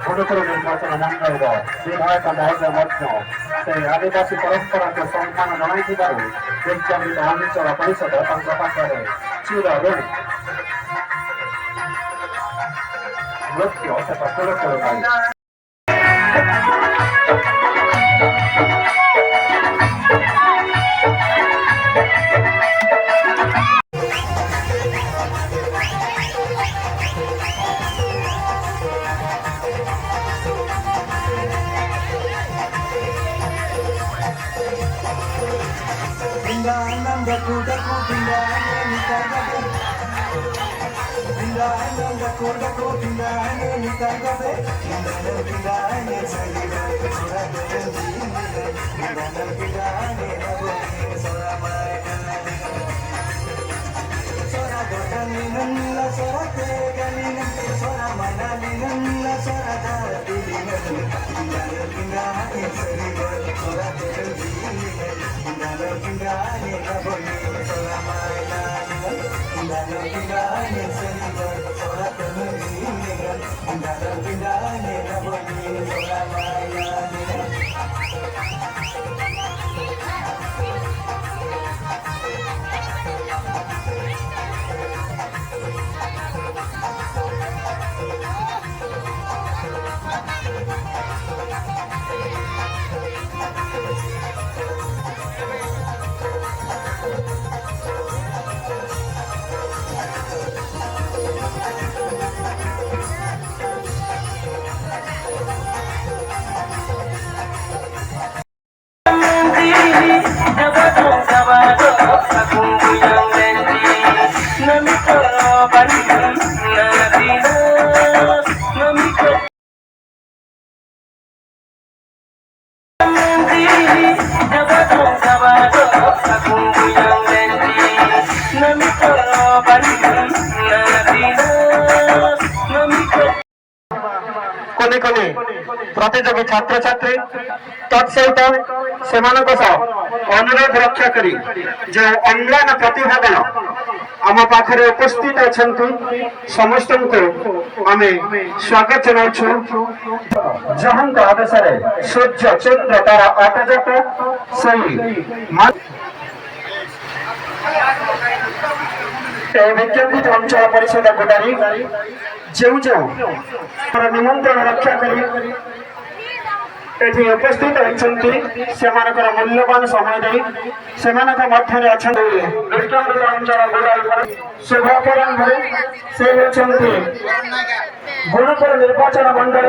गुरुकुल निर्वाचन मंडल विधायक दायित्व से आदिवासी परंपरा को सम्मान जन विज्ञापित अंचल परिषद पाखे चिर ऋणी नृत्य तथा गुरुकुल प्रतियोगी छात्र छात्री तत्सहित से अनुरोध रक्षा करी जो ऑनलाइन प्रतिभागण आम पाखे उपस्थित अच्छा समस्त को आम स्वागत जनाऊँ जहाँ आदेश सूर्य चंद्र तारा आटजात विज्ञापित अंचल परिषद गुडारी जो निमंत्रण रक्षा करी उपस्थित होती मूल्यवान समय दे से शुभापरंभ से गुरुकुल निर्वाचन मंडल